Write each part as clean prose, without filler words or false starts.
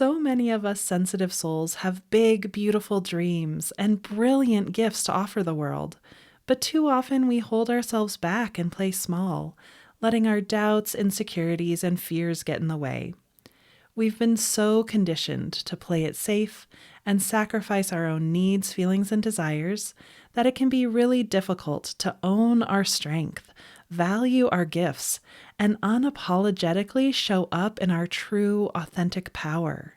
So many of us sensitive souls have big, beautiful dreams and brilliant gifts to offer the world, but too often we hold ourselves back and play small, letting our doubts, insecurities, and fears get in the way. We've been so conditioned to play it safe and sacrifice our own needs, feelings, and desires that it can be really difficult to own our strength, value our gifts, and unapologetically show up in our true, authentic power.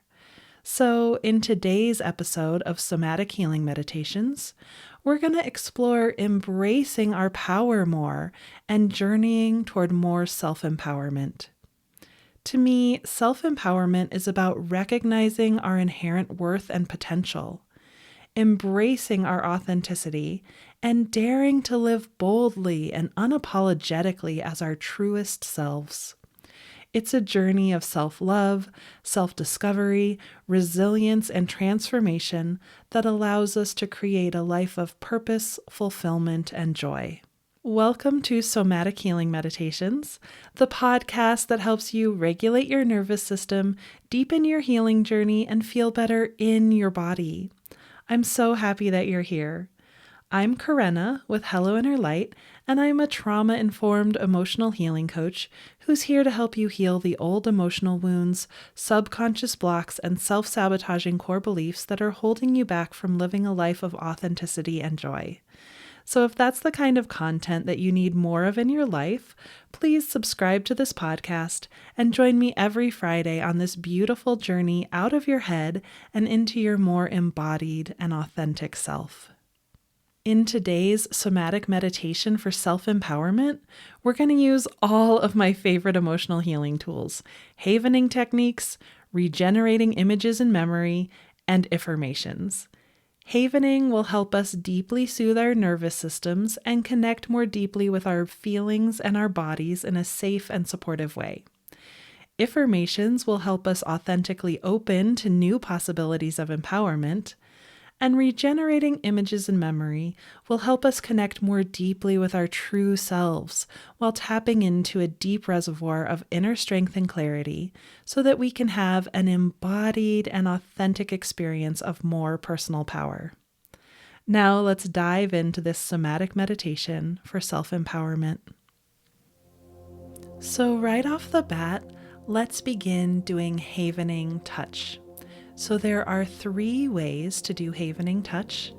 So, in today's episode of Somatic Healing Meditations, we're going to explore embracing our power more and journeying toward more self-empowerment. To me, self-empowerment is about recognizing our inherent worth and potential, embracing our authenticity, and daring to live boldly and unapologetically as our truest selves. It's a journey of self-love, self-discovery, resilience, and transformation that allows us to create a life of purpose, fulfillment, and joy. Welcome to Somatic Healing Meditations, the podcast that helps you regulate your nervous system, deepen your healing journey, and feel better in your body. I'm so happy that you're here. I'm Karena with Hello Inner Light, and I'm a trauma-informed emotional healing coach who's here to help you heal the old emotional wounds, subconscious blocks, and self-sabotaging core beliefs that are holding you back from living a life of authenticity and joy. So if that's the kind of content that you need more of in your life, please subscribe to this podcast and join me every Friday on this beautiful journey out of your head and into your more embodied and authentic self. In today's somatic meditation for self-empowerment, we're going to use all of my favorite emotional healing tools, havening techniques, regenerating images and memory, and Iffirmations. Havening will help us deeply soothe our nervous systems and connect more deeply with our feelings and our bodies in a safe and supportive way. Iffirmations will help us authentically open to new possibilities of empowerment, and regenerating images and memory will help us connect more deeply with our true selves while tapping into a deep reservoir of inner strength and clarity so that we can have an embodied and authentic experience of more personal power. Now let's dive into this somatic meditation for self-empowerment. So right off the bat, let's begin doing havening touch. So there are 3 ways to do havening touch.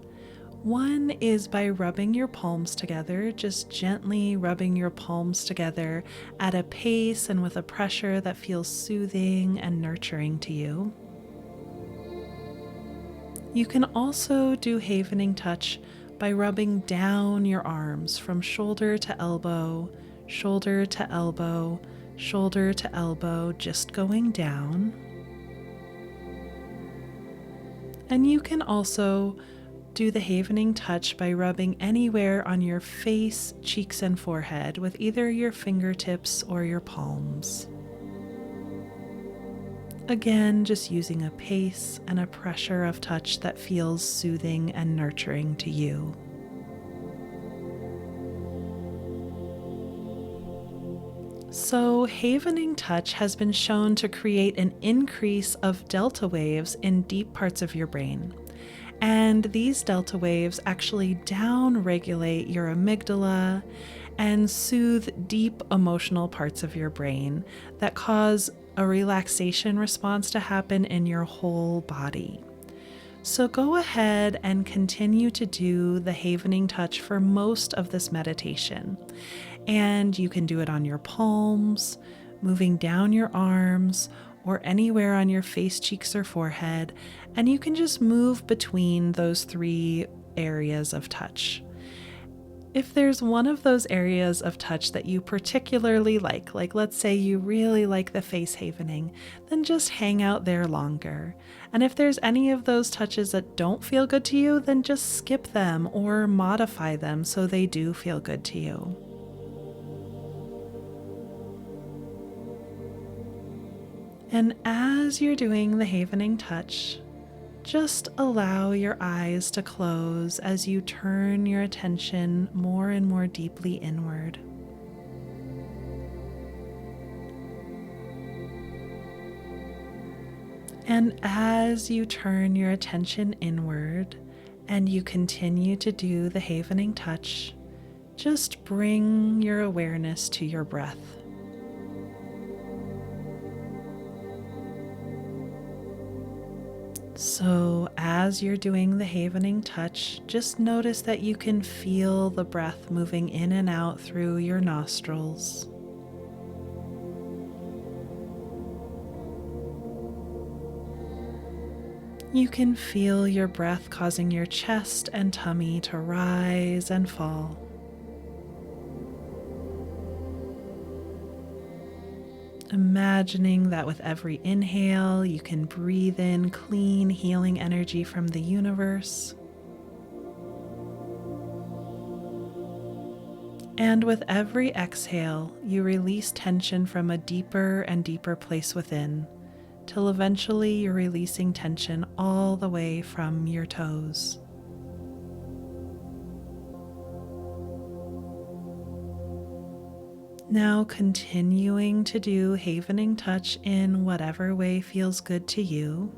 One is by rubbing your palms together, just gently rubbing your palms together at a pace and with a pressure that feels soothing and nurturing to you. You can also do havening touch by rubbing down your arms from shoulder to elbow, shoulder to elbow, shoulder to elbow, just going down. And you can also do the havening touch by rubbing anywhere on your face, cheeks, and forehead with either your fingertips or your palms. Again, just using a pace and a pressure of touch that feels soothing and nurturing to you. So, havening touch has been shown to create an increase of delta waves in deep parts of your brain. And these delta waves actually down-regulate your amygdala and soothe deep emotional parts of your brain that cause a relaxation response to happen in your whole body. So go ahead and continue to do the havening touch for most of this meditation. And you can do it on your palms, moving down your arms, or anywhere on your face, cheeks, or forehead. And you can just move between those 3 areas of touch. If there's one of those areas of touch that you particularly like let's say you really like the face havening, then just hang out there longer. And if there's any of those touches that don't feel good to you, then just skip them or modify them so they do feel good to you. And as you're doing the havening touch, just allow your eyes to close as you turn your attention more and more deeply inward. And as you turn your attention inward and you continue to do the havening touch, just bring your awareness to your breath. So as you're doing the havening touch, just notice that you can feel the breath moving in and out through your nostrils. You can feel your breath causing your chest and tummy to rise and fall. Imagining that with every inhale, you can breathe in clean, healing energy from the universe. And with every exhale, you release tension from a deeper and deeper place within, till eventually you're releasing tension all the way from your toes. Now continuing to do havening touch in whatever way feels good to you.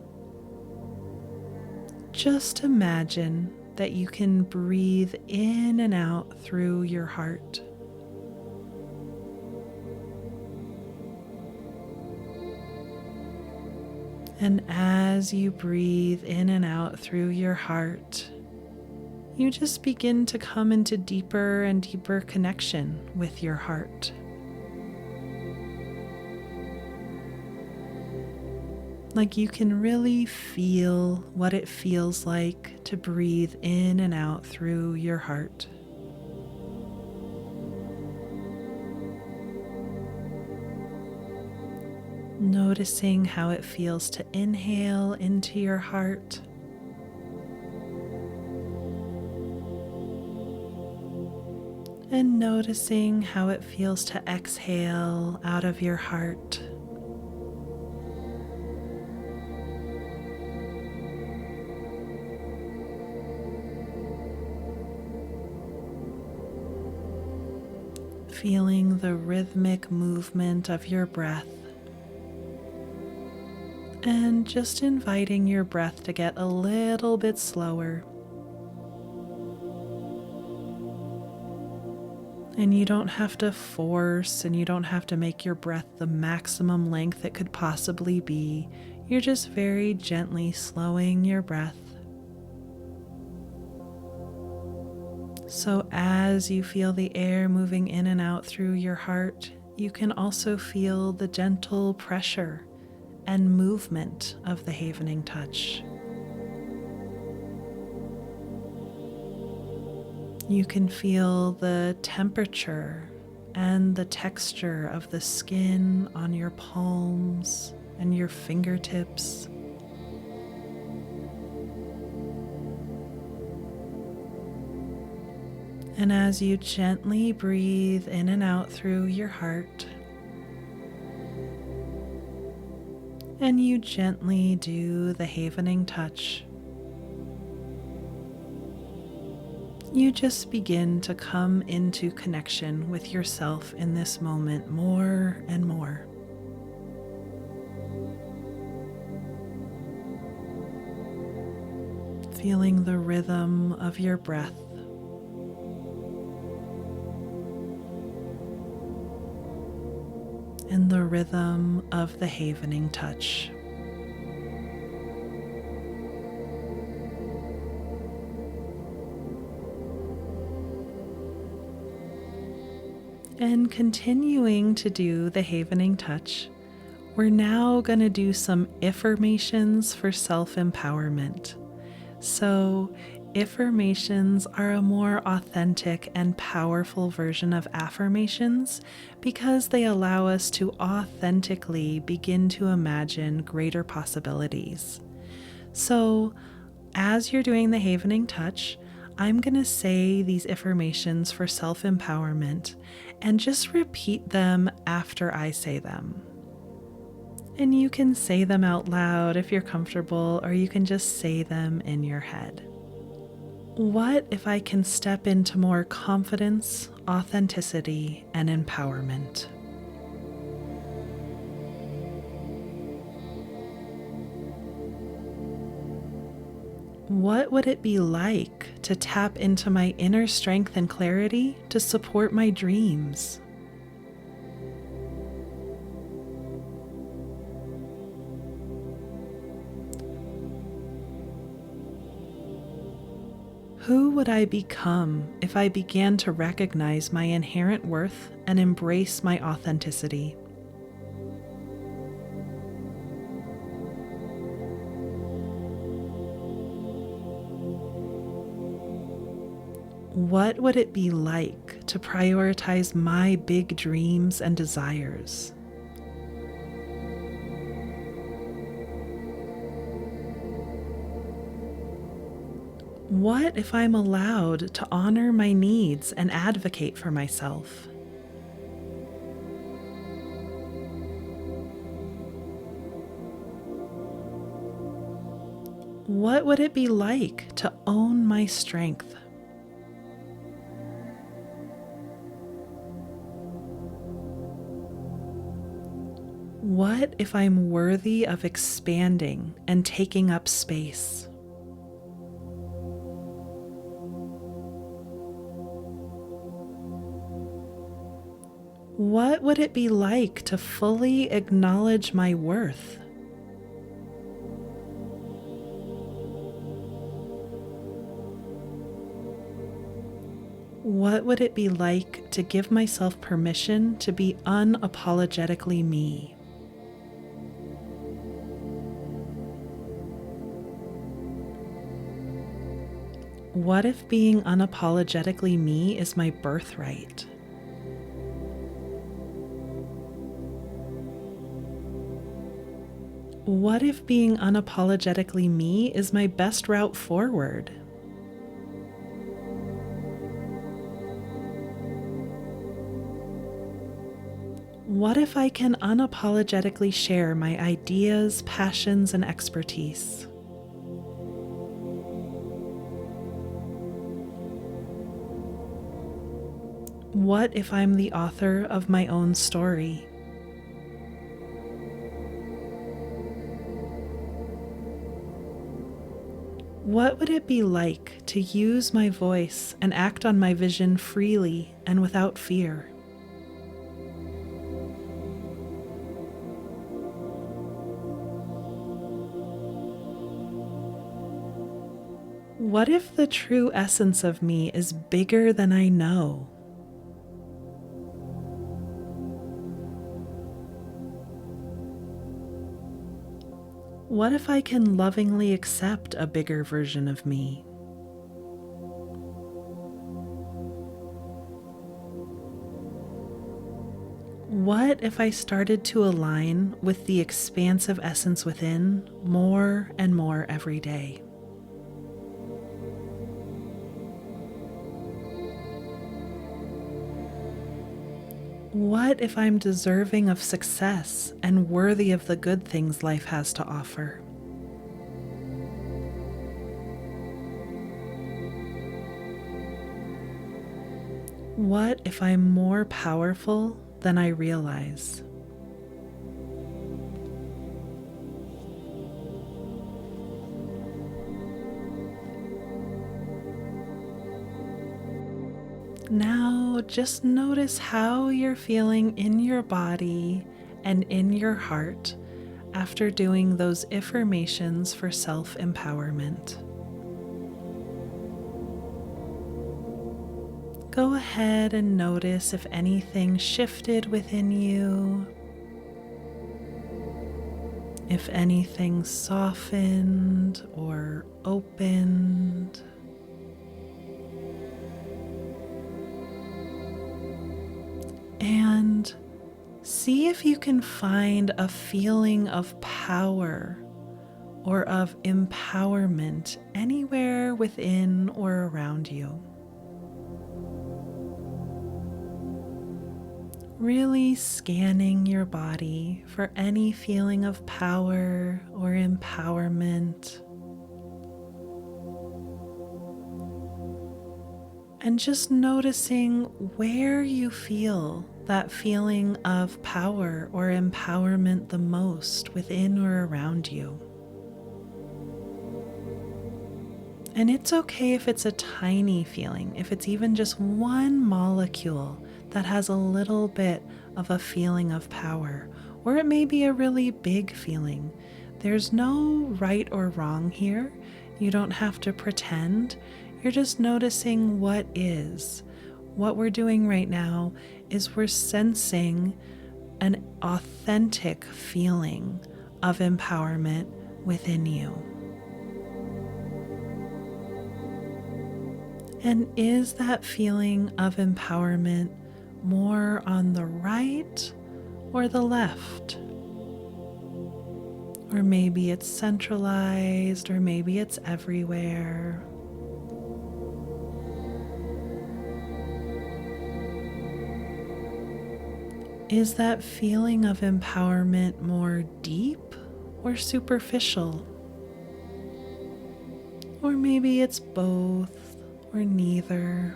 Just imagine that you can breathe in and out through your heart. And as you breathe in and out through your heart, you just begin to come into deeper and deeper connection with your heart. Like you can really feel what it feels like to breathe in and out through your heart. Noticing how it feels to inhale into your heart. And noticing how it feels to exhale out of your heart. Feeling the rhythmic movement of your breath. And just inviting your breath to get a little bit slower. And you don't have to force, and you don't have to make your breath the maximum length it could possibly be. You're just very gently slowing your breath. So as you feel the air moving in and out through your heart, you can also feel the gentle pressure and movement of the havening touch. You can feel the temperature and the texture of the skin on your palms and your fingertips. And as you gently breathe in and out through your heart, and you gently do the havening touch, you just begin to come into connection with yourself in this moment more and more. Feeling the rhythm of your breath. And the rhythm of the havening touch. And continuing to do the havening touch, we're now going to do some Iffirmations for self-empowerment. So, Iffirmations are a more authentic and powerful version of affirmations because they allow us to authentically begin to imagine greater possibilities. So, as you're doing the havening touch, I'm going to say these Iffirmations for self-empowerment and just repeat them after I say them. And you can say them out loud if you're comfortable, or you can just say them in your head. What if I can step into more confidence, authenticity, and empowerment? What would it be like to tap into my inner strength and clarity to support my dreams? Who would I become if I began to recognize my inherent worth and embrace my authenticity? What would it be like to prioritize my big dreams and desires? What if I'm allowed to honor my needs and advocate for myself? What would it be like to own my strength? What if I'm worthy of expanding and taking up space? What would it be like to fully acknowledge my worth? What would it be like to give myself permission to be unapologetically me? What if being unapologetically me is my birthright? What if being unapologetically me is my best route forward? What if I can unapologetically share my ideas, passions, and expertise? What if I'm the author of my own story? What would it be like to use my voice and act on my vision freely and without fear? What if the true essence of me is bigger than I know? What if I can lovingly accept a bigger version of me? What if I started to align with the expansive essence within more and more every day? What if I'm deserving of success and worthy of the good things life has to offer? What if I'm more powerful than I realize? Now, just notice how you're feeling in your body and in your heart after doing those affirmations for self-empowerment. Go ahead and notice if anything shifted within you, if anything softened or opened. And see if you can find a feeling of power or of empowerment anywhere within or around you. Really scanning your body for any feeling of power or empowerment. And just noticing where you feel that feeling of power or empowerment the most within or around you. And it's okay if it's a tiny feeling, if it's even just one molecule that has a little bit of a feeling of power, or it may be a really big feeling. There's no right or wrong here. You don't have to pretend. You're just noticing what is. What we're doing right now is we're sensing an authentic feeling of empowerment within you. And is that feeling of empowerment more on the right or the left? Or maybe it's centralized, or maybe it's everywhere. Is that feeling of empowerment more deep or superficial? Or maybe it's both or neither.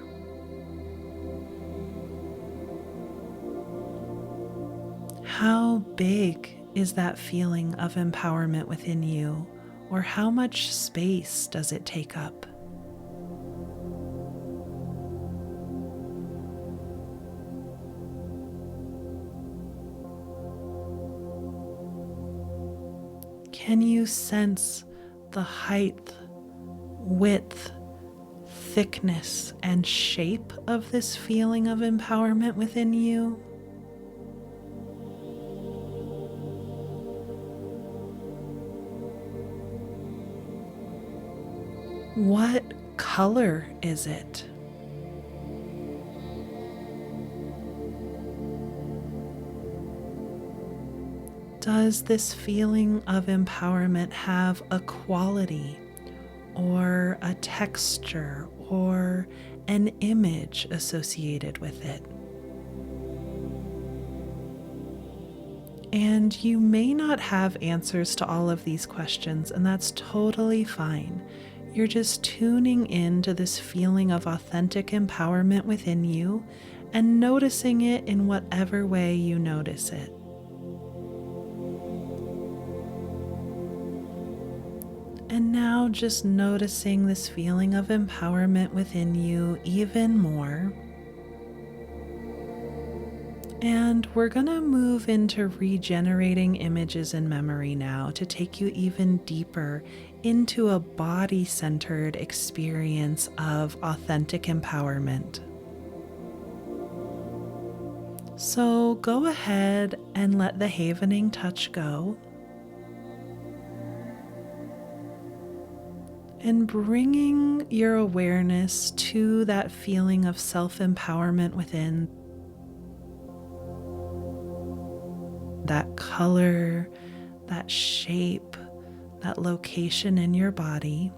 How big is that feeling of empowerment within you, or how much space does it take up? Can you sense the height, width, thickness, and shape of this feeling of empowerment within you? What color is it? Does this feeling of empowerment have a quality or a texture or an image associated with it? And you may not have answers to all of these questions, and that's totally fine. You're just tuning into this feeling of authentic empowerment within you and noticing it in whatever way you notice it. And now just noticing this feeling of empowerment within you even more. And we're going to move into regenerating images in memory now to take you even deeper into a body-centered experience of authentic empowerment. So go ahead and let the havening touch go. And bringing your awareness to that feeling of self-empowerment within, that color, that shape, that location in your body.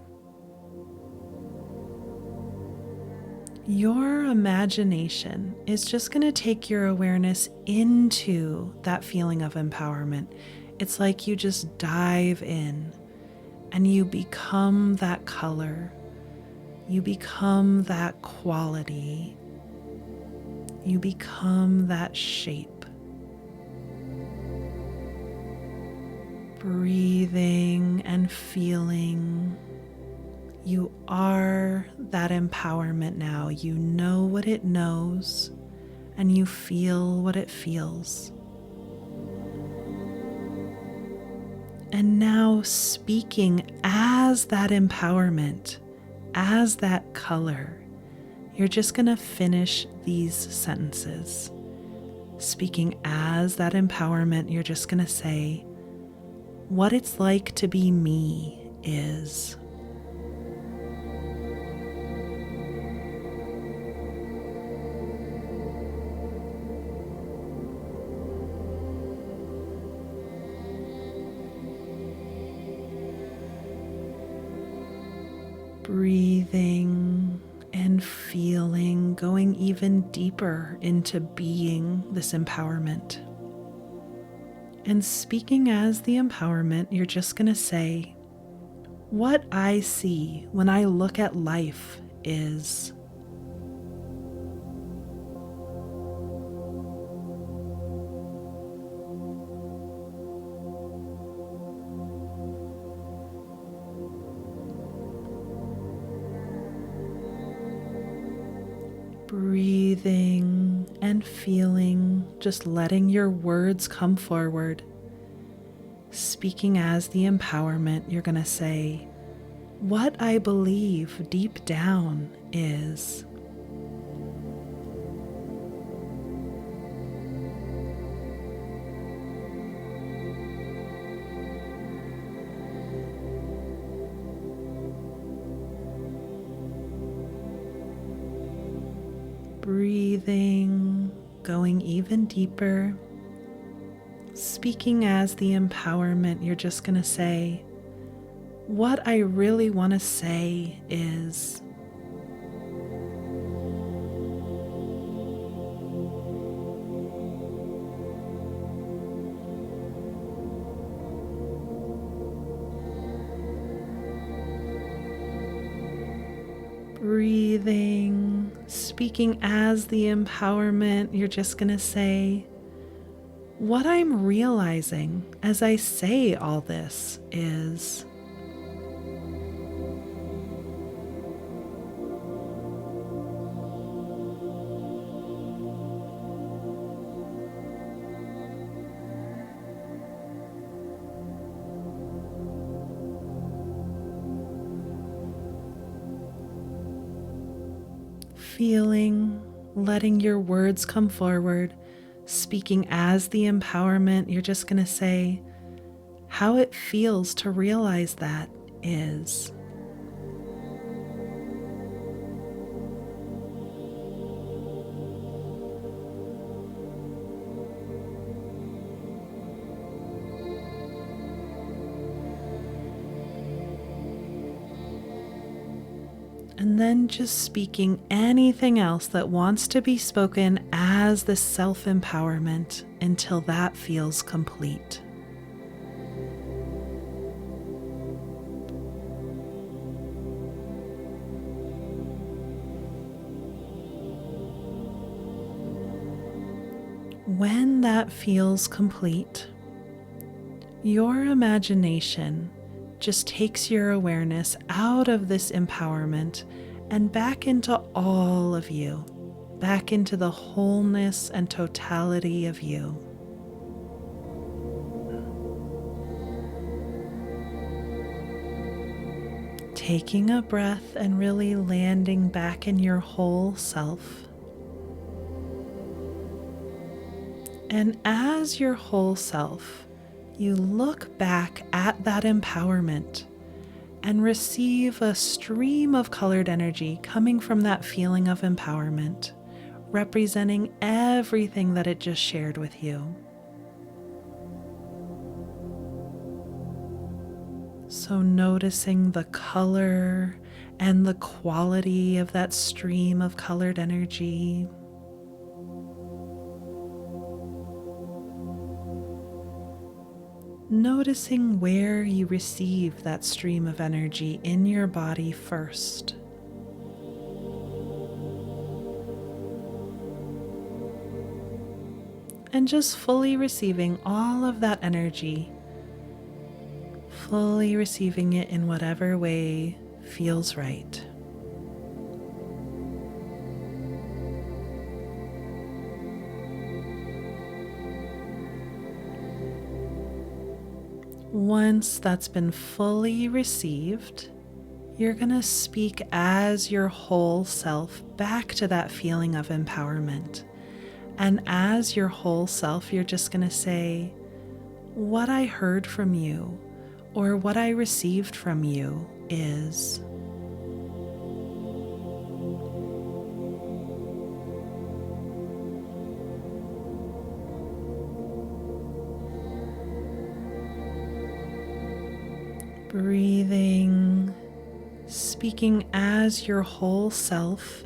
Your imagination is just going to take your awareness into that feeling of empowerment. It's like you just dive in and you become that color. You become that quality. You become that shape. Breathing and feeling. You are that empowerment now. You know what it knows, and you feel what it feels. And now speaking as that empowerment, as that color, you're just going to finish these sentences. Speaking as that empowerment, you're just going to say, what it's like to be me is. Breathing and feeling, going even deeper into being this empowerment. And speaking as the empowerment, you're just going to say, what I see when I look at life is. Breathing and feeling, just letting your words come forward. Speaking as the empowerment, you're going to say, what I believe deep down is. Breathing, going even deeper. Speaking as the empowerment, you're just going to say, what I really want to say is. Breathing, speaking as the empowerment, you're just going to say, what I'm realizing as I say all this is. Feeling, letting your words come forward, speaking as the empowerment, you're just going to say, how it feels to realize that is. And then just speaking anything else that wants to be spoken as the self-empowerment until that feels complete. When that feels complete, your imagination just takes your awareness out of this empowerment and back into all of you, back into the wholeness and totality of you. Taking a breath and really landing back in your whole self. And as your whole self, you look back at that empowerment and receive a stream of colored energy coming from that feeling of empowerment, representing everything that it just shared with you. So noticing the color and the quality of that stream of colored energy. Noticing where you receive that stream of energy in your body first. And just fully receiving all of that energy, fully receiving it in whatever way feels right. Once that's been fully received, you're going to speak as your whole self back to that feeling of empowerment. And as your whole self, you're just going to say, what I heard from you or what I received from you is. Breathing, speaking as your whole self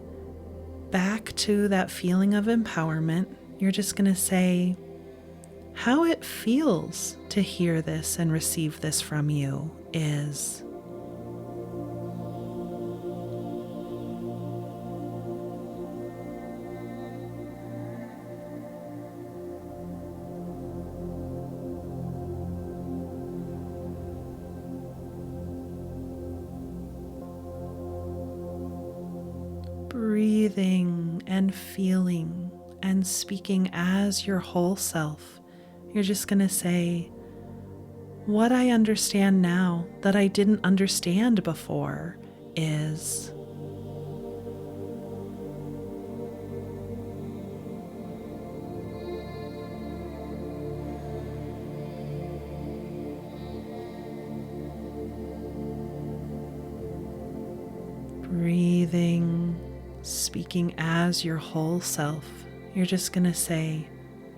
back to that feeling of empowerment. You're just going to say how it feels to hear this and receive this from you is. Breathing and feeling and speaking as your whole self, you're just going to say, what I understand now that I didn't understand before is. Breathing, speaking as your whole self, you're just going to say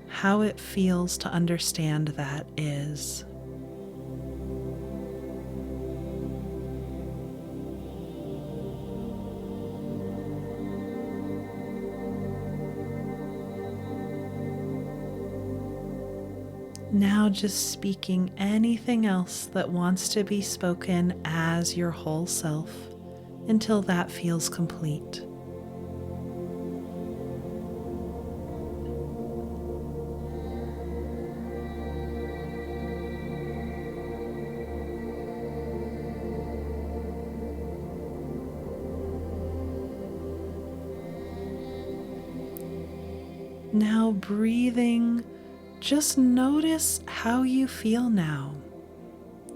how it feels to understand that is. Now just speaking anything else that wants to be spoken as your whole self until that feels complete. Now breathing, just notice how you feel now.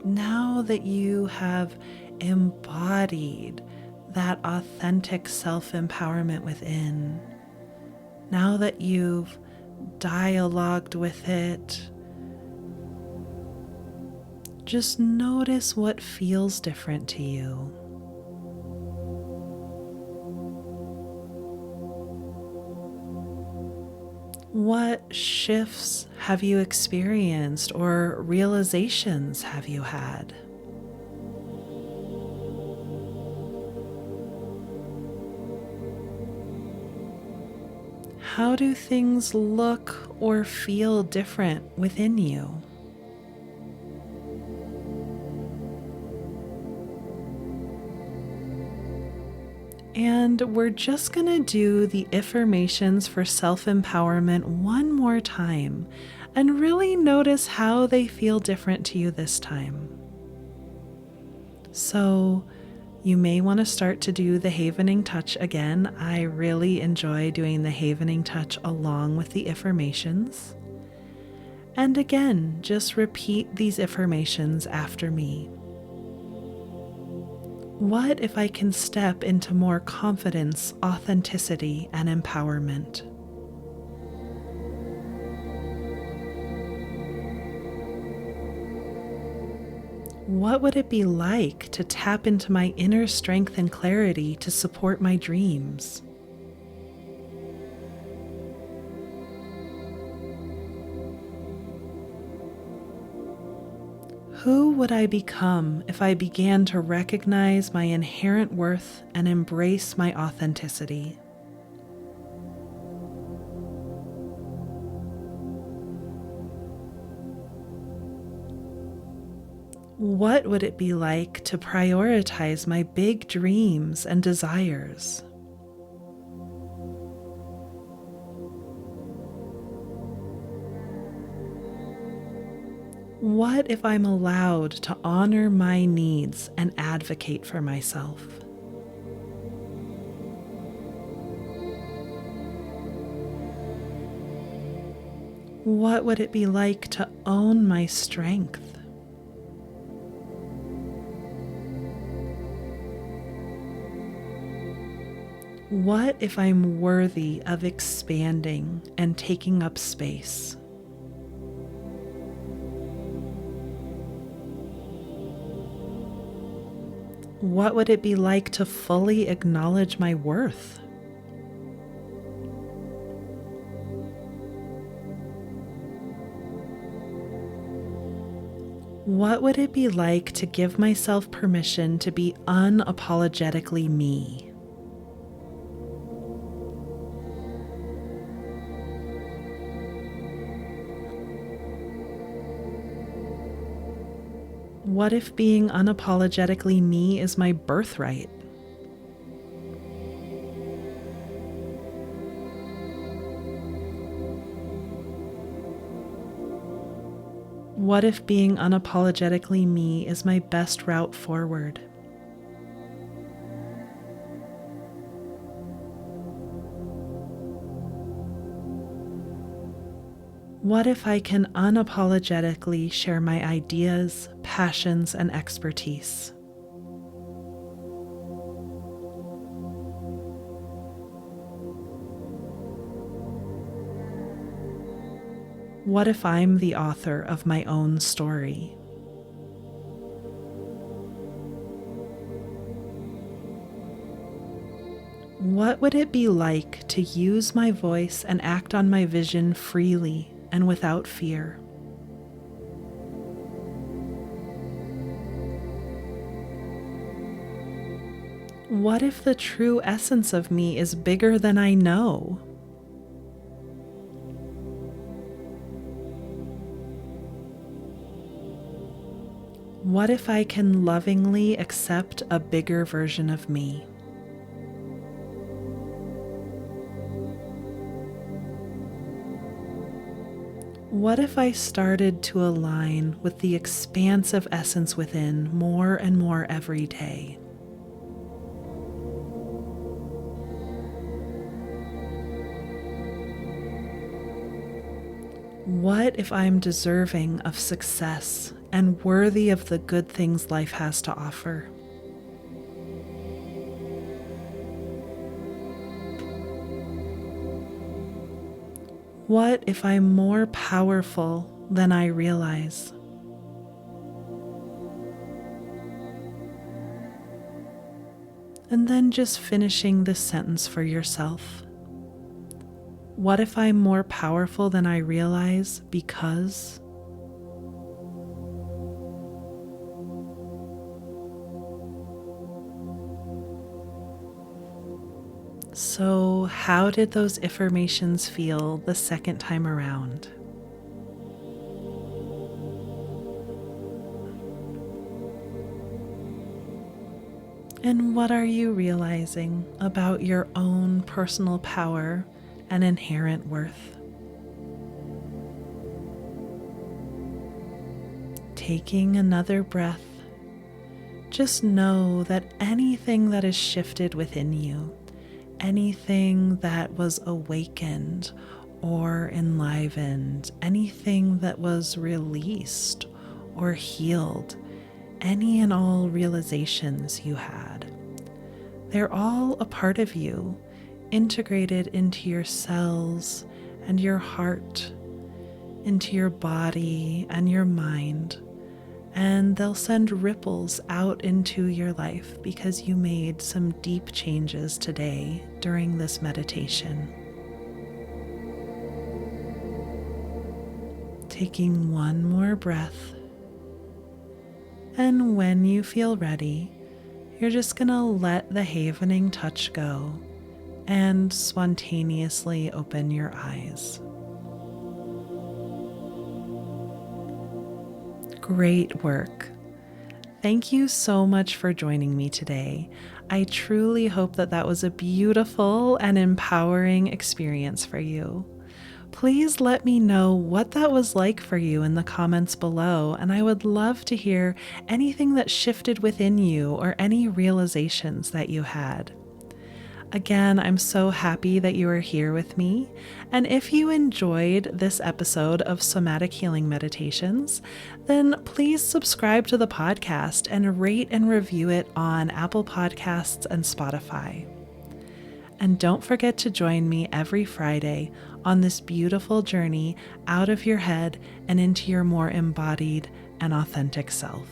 Now that you have embodied that authentic self-empowerment within, now that you've dialogued with it, just notice what feels different to you. What shifts have you experienced or realizations have you had? How do things look or feel different within you? And we're just going to do the Iffirmations for self-empowerment one more time and really notice how they feel different to you this time. So you may want to start to do the havening touch again. I really enjoy doing the havening touch along with the Iffirmations. And again, just repeat these Iffirmations after me. What if I can step into more confidence, authenticity, and empowerment? What would it be like to tap into my inner strength and clarity to support my dreams? Who would I become if I began to recognize my inherent worth and embrace my authenticity? What would it be like to prioritize my big dreams and desires? What if I'm allowed to honor my needs and advocate for myself? What would it be like to own my strength? What if I'm worthy of expanding and taking up space? What would it be like to fully acknowledge my worth? What would it be like to give myself permission to be unapologetically me? What if being unapologetically me is my birthright? What if being unapologetically me is my best route forward? What if I can unapologetically share my ideas, passions, and expertise? What if I'm the author of my own story? What would it be like to use my voice and act on my vision freely and without fear? What if the true essence of me is bigger than I know? What if I can lovingly accept a bigger version of me? What if I started to align with the expansive essence within more and more every day? What if I'm deserving of success and worthy of the good things life has to offer? What if I'm more powerful than I realize? And then just finishing this sentence for yourself. What if I'm more powerful than I realize because? So, how did those Iffirmations feel the second time around? And what are you realizing about your own personal power and inherent worth? Taking another breath, just know that anything that is shifted within you, anything that was awakened or enlivened, anything that was released or healed, any and all realizations you had, they're all a part of you, integrated into your cells and your heart, into your body and your mind, and they'll send ripples out into your life because you made some deep changes today during this meditation. Taking one more breath, and when you feel ready, you're just gonna let the havening touch go and spontaneously open your eyes. Great work. Thank you so much for joining me today. I truly hope that that was a beautiful and empowering experience for you. Please let me know what that was like for you in the comments below, and I would love to hear anything that shifted within you or any realizations that you had. Again, I'm so happy that you are here with me. And if you enjoyed this episode of Somatic Healing Meditations, then please subscribe to the podcast and rate and review it on Apple Podcasts and Spotify. And don't forget to join me every Friday on this beautiful journey out of your head and into your more embodied and authentic self.